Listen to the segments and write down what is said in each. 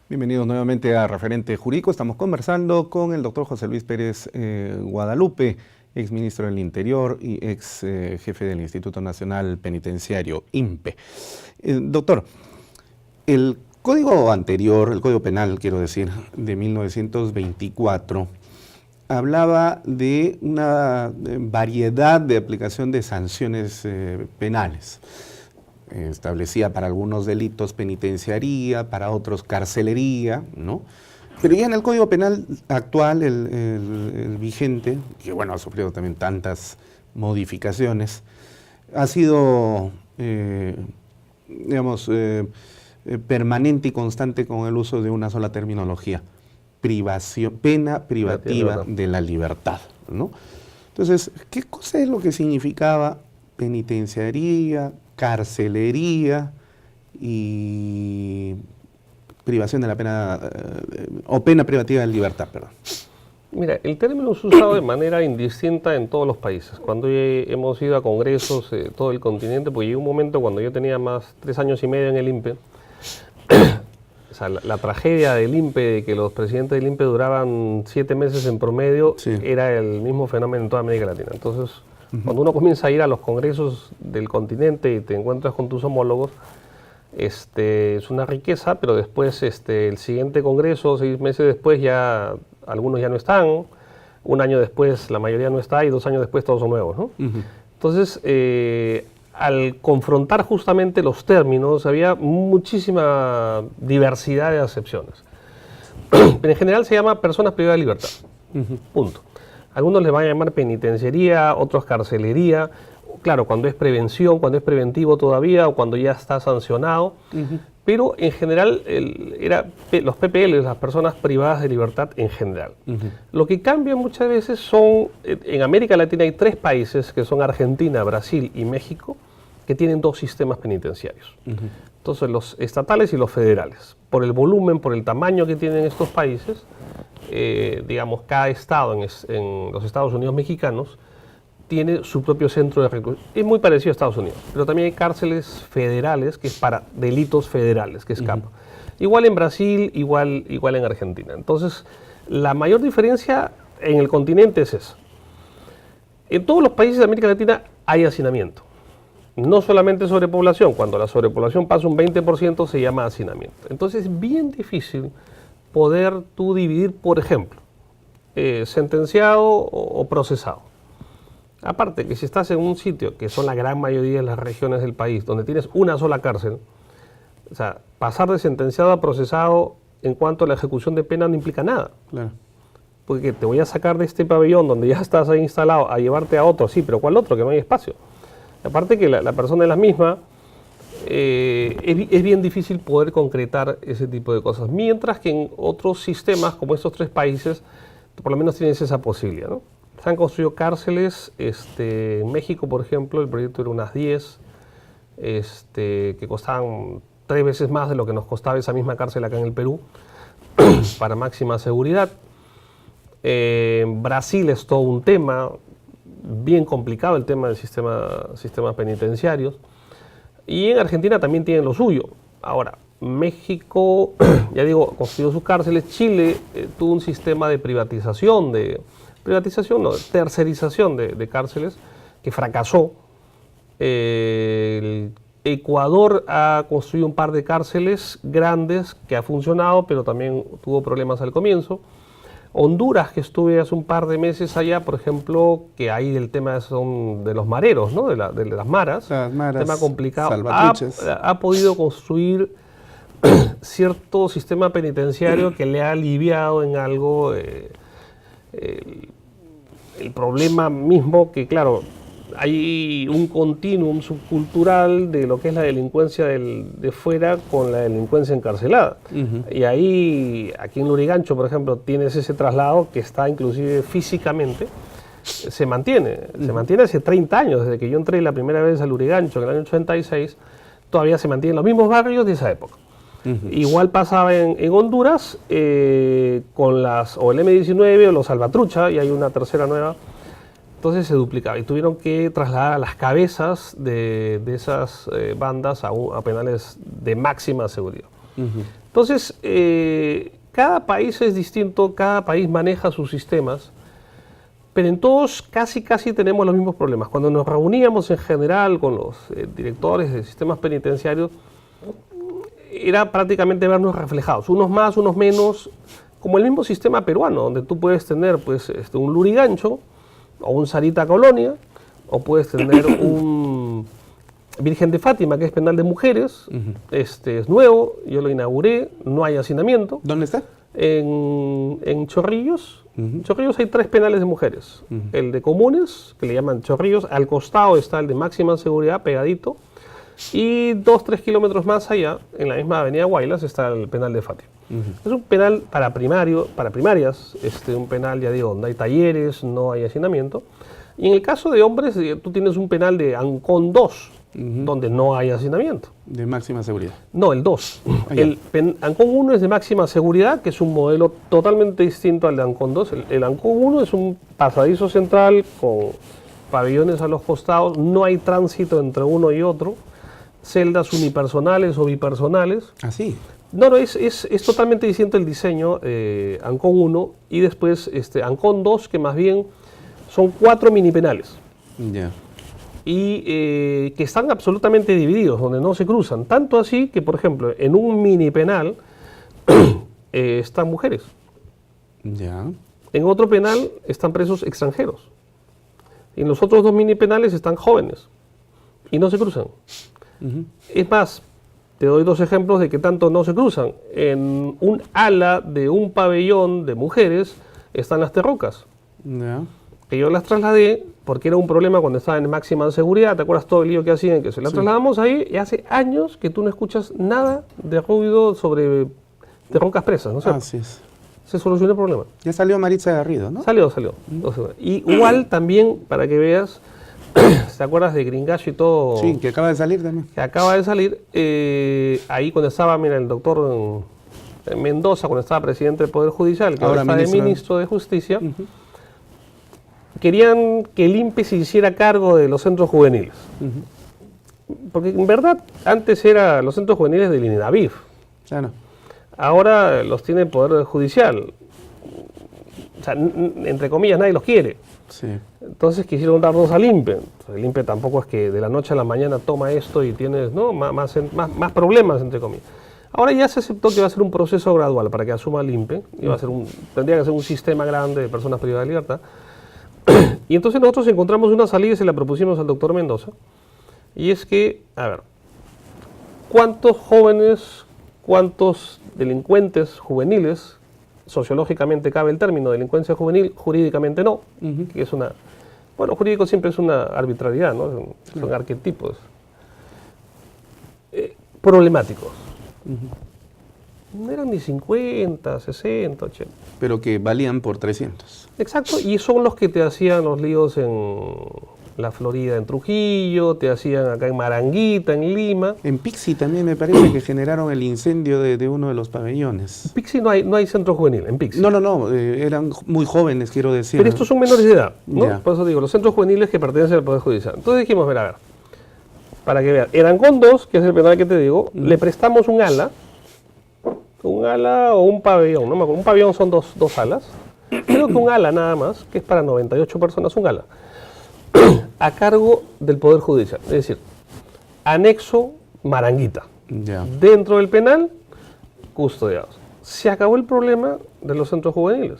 Bienvenidos nuevamente a Referente Jurídico. Estamos conversando con el doctor José Luis Pérez Guadalupe, ex ministro del Interior y ex jefe del Instituto Nacional Penitenciario, INPE. Doctor, el código anterior, el Código Penal, quiero decir, de 1924, hablaba de una variedad de aplicación de sanciones penales. Establecía para algunos delitos penitenciaría, para otros carcelería, ¿no? Pero ya en el Código Penal actual, el vigente, que bueno, ha sufrido también tantas modificaciones, ha sido, permanente y constante con el uso de una sola terminología: pena privativa de la libertad, ¿no? Entonces, ¿qué cosa es lo que significaba penitenciaría, carcelería y privación de la pena, o pena privativa de libertad, perdón? Mira, el término es usado de manera indistinta en todos los países. Cuando hemos ido a congresos de todo el continente, pues llegó un momento cuando yo tenía 3 años y medio en el INPE, o sea, la tragedia del INPE, de que los presidentes del INPE duraban 7 meses en promedio, sí, era el mismo fenómeno en toda América Latina. Entonces, cuando uno comienza a ir a los congresos del continente y te encuentras con tus homólogos, es una riqueza, pero después el siguiente congreso, 6 meses después, ya algunos ya no están, 1 año después la mayoría no está y 2 años después todos son nuevos, ¿no? Entonces, al confrontar justamente los términos, había muchísima diversidad de acepciones. En general se llama personas privadas de libertad, punto. Algunos le van a llamar penitenciaría, otros carcelería, claro, cuando es prevención, cuando es preventivo todavía, o cuando ya está sancionado, pero en general los PPL, las personas privadas de libertad en general. Lo que cambia muchas veces son, en América Latina hay 3 países, que son Argentina, Brasil y México, que tienen 2 sistemas penitenciarios. Entonces, los estatales y los federales. Por el volumen, por el tamaño que tienen estos países, digamos, cada estado en los Estados Unidos mexicanos tiene su propio centro de reclusión. Es muy parecido a Estados Unidos, pero también hay cárceles federales, que es para delitos federales, que escapan. Igual en Brasil, igual en Argentina. Entonces, la mayor diferencia en el continente es esa. En todos los países de América Latina hay hacinamiento. No solamente sobrepoblación, cuando la sobrepoblación pasa un 20% se llama hacinamiento. Entonces es bien difícil poder tú dividir, por ejemplo, sentenciado o procesado. Aparte que si estás en un sitio, que son la gran mayoría de las regiones del país, donde tienes una sola cárcel, o sea, pasar de sentenciado a procesado en cuanto a la ejecución de pena no implica nada. Claro. Porque te voy a sacar de este pabellón donde ya estás ahí instalado a llevarte a otro, sí, pero ¿cuál otro? Que no hay espacio. Aparte que la persona es la misma, es bien difícil poder concretar ese tipo de cosas. Mientras que en otros sistemas, como estos 3 países, por lo menos tienes esa posibilidad, ¿no? Se han construido cárceles, en México, por ejemplo, el proyecto era unas 10, que costaban 3 veces más de lo que nos costaba esa misma cárcel acá en el Perú, para máxima seguridad. Brasil es todo un tema, bien complicado el tema del sistemas penitenciarios. Y en Argentina también tienen lo suyo. Ahora, México, ya digo, construyó sus cárceles. Chile tuvo un sistema de privatización, tercerización de cárceles, que fracasó. Ecuador ha construido un par de cárceles grandes que ha funcionado, pero también tuvo problemas al comienzo. Honduras, que estuve hace un par de meses allá, por ejemplo, que ahí el tema son de los mareros, ¿no? de las maras, tema complicado, ha podido construir cierto sistema penitenciario que le ha aliviado en algo el problema mismo, que claro, hay un continuum subcultural de lo que es la delincuencia de fuera con la delincuencia encarcelada. Y ahí, aquí en Lurigancho, por ejemplo, tienes ese traslado que está inclusive físicamente, se mantiene hace 30 años, desde que yo entré la primera vez a Lurigancho en el año 86, todavía se mantienen los mismos barrios de esa época. Igual pasaba en Honduras, con o el M-19 o los Salvatrucha, y hay una tercera nueva. Entonces se duplicaba y tuvieron que trasladar a las cabezas de esas bandas a penales de máxima seguridad. Entonces, cada país es distinto, cada país maneja sus sistemas, pero en todos casi tenemos los mismos problemas. Cuando nos reuníamos en general con los directores de sistemas penitenciarios, era prácticamente vernos reflejados, unos más, unos menos, como el mismo sistema peruano, donde tú puedes tener pues, un Lurigancho, o un Sarita Colonia, o puedes tener un Virgen de Fátima, que es penal de mujeres. Este es nuevo, yo lo inauguré, no hay hacinamiento. ¿Dónde está? En Chorrillos. Chorrillos hay 3 penales de mujeres. El de comunes, que le llaman Chorrillos, al costado está el de máxima seguridad, pegadito, y 2-3 kilómetros más allá, en la misma avenida Guaylas, está el penal de Fátima. Es un penal para primarias, un penal, ya digo, donde hay talleres, no hay hacinamiento. Y en el caso de hombres, tú tienes un penal de Ancón 2, donde no hay hacinamiento. De máxima seguridad. No, el 2. El Ancón 1 es de máxima seguridad, que es un modelo totalmente distinto al de Ancón 2. El Ancón 1 es un pasadizo central con pabellones a los costados, no hay tránsito entre uno y otro, celdas unipersonales o bipersonales. ¿Ah, sí? No, es totalmente distinto el diseño, Ancón 1, y después Ancón 2, que más bien son 4 mini penales. Ya. Y que están absolutamente divididos, donde no se cruzan. Tanto así que, por ejemplo, en un mini penal están mujeres. Ya. En otro penal están presos extranjeros. Y en los otros 2 mini penales están jóvenes. Y no se cruzan. Es más, te doy 2 ejemplos de que tanto no se cruzan. En un ala de un pabellón de mujeres están las terrocas. Ya. Que yo las trasladé porque era un problema cuando estaban en máxima seguridad. ¿Te acuerdas todo el lío que hacían? Que se las trasladamos ahí y hace años que tú no escuchas nada de ruido sobre terrocas presas, ¿no? Así es. Se solucionó el problema. Ya salió Maritza Garrido, ¿no? Salió. Y igual también, para que veas, ¿te acuerdas de Gringacho y todo? Sí, que acaba de salir también. Que acaba de salir. Ahí cuando estaba, mira, el doctor Mendoza, cuando estaba presidente del Poder Judicial, que ahora está de ministro de Justicia, querían que el INPE se hiciera cargo de los centros juveniles. Porque en verdad, antes eran los centros juveniles del INAVIF. Claro. Ahora los tiene el Poder Judicial. O sea, entre comillas, nadie los quiere. Sí. Entonces quisieron darnos al INPE. El INPE tampoco es que de la noche a la mañana toma esto y tienes, ¿no?, más problemas, entre comillas. Ahora ya se aceptó que va a ser un proceso gradual para que asuma el INPE. Tendría que ser un sistema grande de personas privadas de libertad. Y entonces nosotros encontramos una salida y se la propusimos al doctor Mendoza. Y es que, a ver, ¿cuántos jóvenes, cuántos delincuentes juveniles, sociológicamente cabe el término delincuencia juvenil, jurídicamente no, que es una... Bueno, jurídico siempre es una arbitrariedad, ¿no? Son arquetipos problemáticos. No eran ni 50, 60, 80. Pero que valían por 300. Exacto, y son los que te hacían los líos en la Florida, en Trujillo, te hacían acá en Maranguita, en Lima. En Pixi también me parece que generaron el incendio de uno de los pabellones. En Pixi no hay centro juvenil, en Pixi. No, eran muy jóvenes, quiero decir. Pero estos son menores de edad, ¿no? Ya. Por eso digo, los centros juveniles que pertenecen al Poder Judicial. Entonces dijimos, mira, a ver, para que vean, en Ancón 2, que es el penal que te digo, le prestamos un ala o un pabellón, no me acuerdo, un pabellón son dos alas, creo que un ala nada más, que es para 98 personas, un ala, a cargo del Poder Judicial, es decir, anexo Maranguita, Ya. dentro del penal, custodiados. Se acabó el problema de los centros juveniles.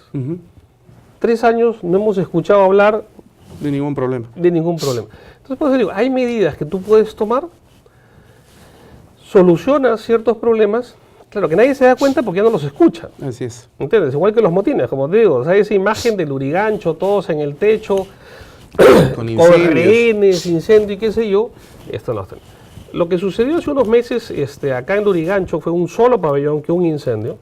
3 años no hemos escuchado hablar De ningún problema. de ningún problema. Entonces, por eso digo, hay medidas que tú puedes tomar, solucionas ciertos problemas, claro, que nadie se da cuenta porque ya no los escucha. Así es. ¿Entiendes? Igual que los motines, como te digo, o sea, esa imagen del Lurigancho, todos en el techo, Con con incendios. rehenes, incendio y qué sé yo, esto no está. Lo que sucedió hace unos meses acá en Lurigancho fue un solo pabellón que un incendio.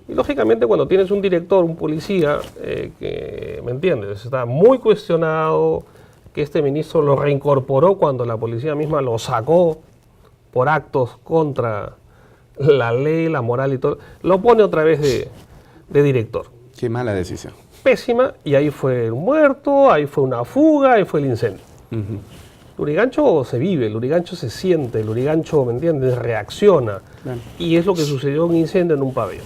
Y lógicamente cuando tienes un director, un policía, que, ¿me entiendes?, está muy cuestionado, que este ministro lo reincorporó cuando la policía misma lo sacó por actos contra la ley, la moral y todo, lo pone otra vez de director. Qué mala decisión. Pésima, y ahí fue un muerto, ahí fue una fuga, ahí fue el incendio. Lurigancho se vive, el Lurigancho se siente, el Lurigancho, ¿me entiendes?, reacciona. Claro. Y es lo que sucedió en un incendio en un pabellón.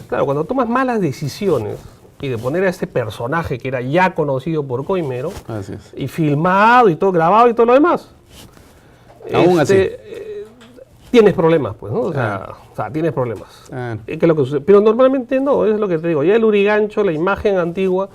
Claro, cuando tomas malas decisiones y de poner a este personaje que era ya conocido por Coimero, Así es. y filmado y todo, grabado y todo lo demás, Aún así. Tienes problemas, pues, ¿no? O sea, tienes problemas. Ah. ¿Qué es lo que sucede? Pero normalmente no, es lo que te digo. Ya el Lurigancho, la imagen antigua,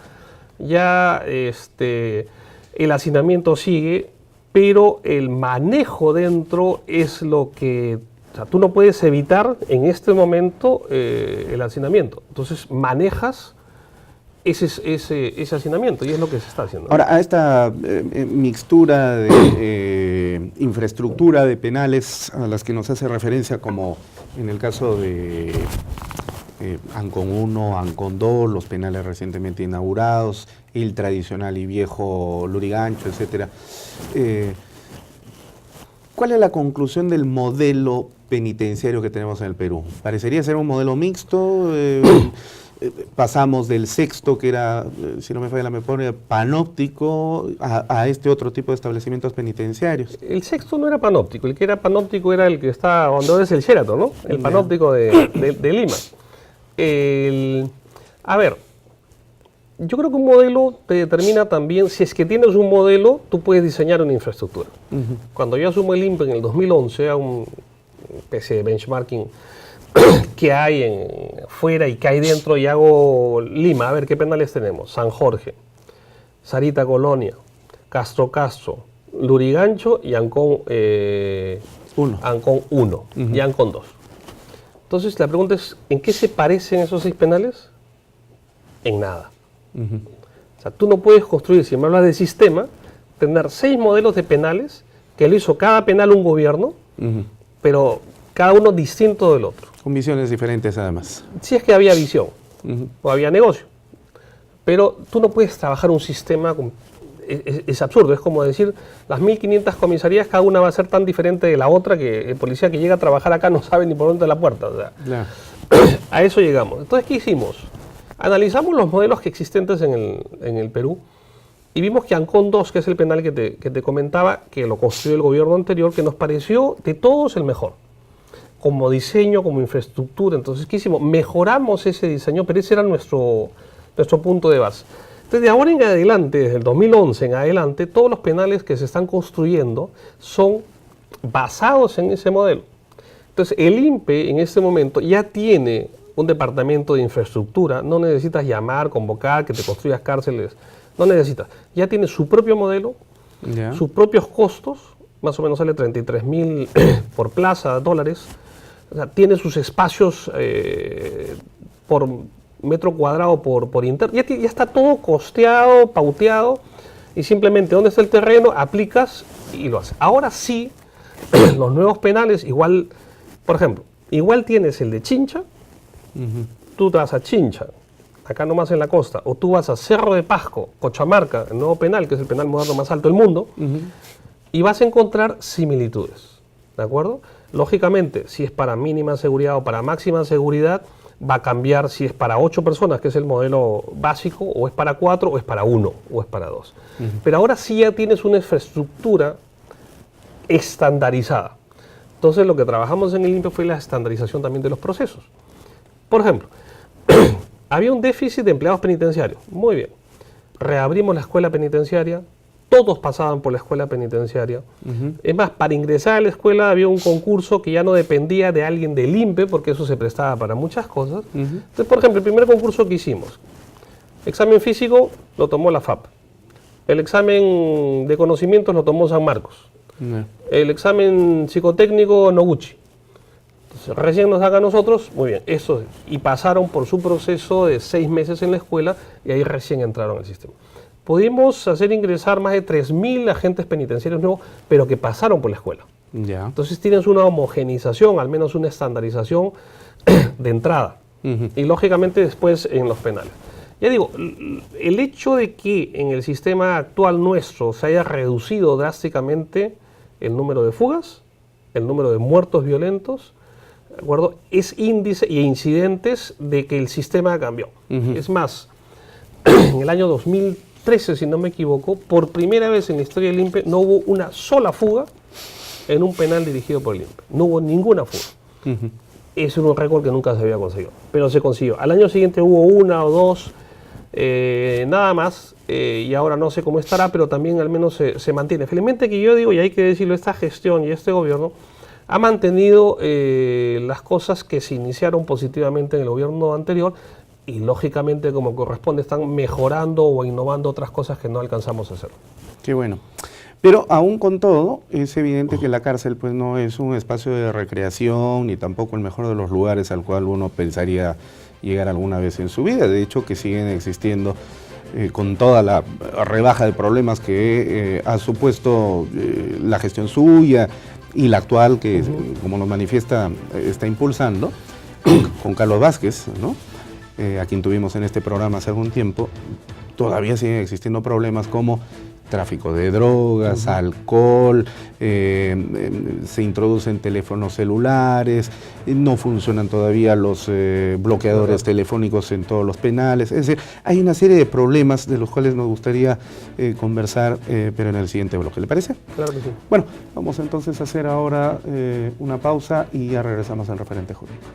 ya el hacinamiento sigue, pero el manejo dentro es lo que... O sea, tú no puedes evitar en este momento el hacinamiento. Entonces manejas ese hacinamiento y es lo que se está haciendo. Ahora, a esta mixtura de infraestructura de penales a las que nos hace referencia, como en el caso de Ancón 1, Ancón 2, los penales recientemente inaugurados, el tradicional y viejo Lurigancho, etcétera. ¿Cuál es la conclusión del modelo penitenciario que tenemos en el Perú? Parecería ser un modelo mixto. Pasamos del sexto, que era, si no me falla la memoria, panóptico, a este otro tipo de establecimientos penitenciarios. El sexto no era panóptico, el que era panóptico era el que está donde ahora es el Sheraton, ¿no? El panóptico de Lima. A ver, yo creo que un modelo te determina también, si es que tienes un modelo, tú puedes diseñar una infraestructura. Cuando yo asumo el INPE en el 2011, a un especie de benchmarking que hay fuera y que hay dentro, y hago Lima, a ver qué penales tenemos: San Jorge, Sarita Colonia, Castro, Lurigancho y Ancón 1 y Ancón 2. Entonces la pregunta es, ¿en qué se parecen esos 6 penales? En nada. O sea, tú no puedes construir, si me hablas de sistema, tener 6 modelos de penales que lo hizo cada penal un gobierno, pero cada uno distinto del otro. Con visiones diferentes además. Si es que había visión o había negocio. Pero tú no puedes trabajar un sistema, es absurdo, es como decir, las 1500 comisarías, cada una va a ser tan diferente de la otra que el policía que llega a trabajar acá no sabe ni por dónde está la puerta. O sea, Claro. a eso llegamos. Entonces, ¿qué hicimos? Analizamos los modelos que existentes en el Perú y vimos que Ancón 2, que es el penal que te comentaba, que lo construyó el gobierno anterior, que nos pareció de todos el mejor, como diseño, como infraestructura. Entonces, ¿qué hicimos? Mejoramos ese diseño, pero ese era nuestro punto de base. Entonces, de ahora en adelante, desde el 2011 en adelante, todos los penales que se están construyendo son basados en ese modelo. Entonces, el INPE en este momento ya tiene un departamento de infraestructura, no necesitas llamar, convocar, que te construyas cárceles, no necesitas. Ya tiene su propio modelo, sus propios costos, más o menos sale 33.000 por plaza, dólares. O sea, tiene sus espacios por metro cuadrado por interno. Ya está todo costeado, pauteado, y simplemente donde está el terreno, aplicas y lo haces. Ahora sí, los nuevos penales, igual, por ejemplo, igual tienes el de Chincha, tú te vas a Chincha, acá nomás en la costa, o tú vas a Cerro de Pasco, Cochamarca, el nuevo penal, que es el penal moderno más alto del mundo, y vas a encontrar similitudes, ¿de acuerdo? Lógicamente, si es para mínima seguridad o para máxima seguridad, va a cambiar si es para 8 personas, que es el modelo básico, o es para 4, o es para 1, o es para 2. Pero ahora sí ya tienes una infraestructura estandarizada. Entonces, lo que trabajamos en el INPE fue la estandarización también de los procesos. Por ejemplo, había un déficit de empleados penitenciarios. Muy bien. Reabrimos la escuela penitenciaria. Todos pasaban por la escuela penitenciaria. Es más, para ingresar a la escuela había un concurso que ya no dependía de alguien del INPE, porque eso se prestaba para muchas cosas. Entonces, por ejemplo, el primer concurso que hicimos, examen físico lo tomó la FAP. El examen de conocimientos lo tomó San Marcos. El examen psicotécnico, Noguchi. Entonces, recién nos haga a nosotros, muy bien, eso, y pasaron por su proceso de 6 meses en la escuela y ahí recién entraron al sistema. Pudimos hacer ingresar más de 3.000 agentes penitenciarios nuevos, pero que pasaron por la escuela. Entonces tienes una homogenización, al menos una estandarización de entrada. Y lógicamente después en los penales. Ya digo, el hecho de que en el sistema actual nuestro se haya reducido drásticamente el número de fugas, el número de muertos violentos, ¿de acuerdo?, es índice e incidentes de que el sistema cambió. Es más, en el año 2000 13, si no me equivoco, por primera vez en la historia del INPE no hubo una sola fuga en un penal dirigido por el INPE. No hubo ninguna fuga. Es un récord que nunca se había conseguido, pero se consiguió. Al año siguiente hubo una o dos, nada más, y ahora no sé cómo estará, pero también al menos se mantiene. Felizmente que yo digo, y hay que decirlo, esta gestión y este gobierno ha mantenido las cosas que se iniciaron positivamente en el gobierno anterior y lógicamente como corresponde están mejorando o innovando otras cosas que no alcanzamos a hacer. Qué bueno. Pero aún con todo, es evidente que la cárcel pues no es un espacio de recreación ni tampoco el mejor de los lugares al cual uno pensaría llegar alguna vez en su vida. De hecho, que siguen existiendo con toda la rebaja de problemas que ha supuesto la gestión suya y la actual que, como nos manifiesta, está impulsando, con Carlos Vázquez, ¿no? A quien tuvimos en este programa hace algún tiempo, todavía siguen existiendo problemas como tráfico de drogas, alcohol, se introducen teléfonos celulares, no funcionan todavía los bloqueadores telefónicos en todos los penales. Es decir, hay una serie de problemas de los cuales nos gustaría conversar, pero en el siguiente bloque. ¿Le parece? Claro que sí. Bueno, vamos entonces a hacer ahora una pausa y ya regresamos al referente jurídico.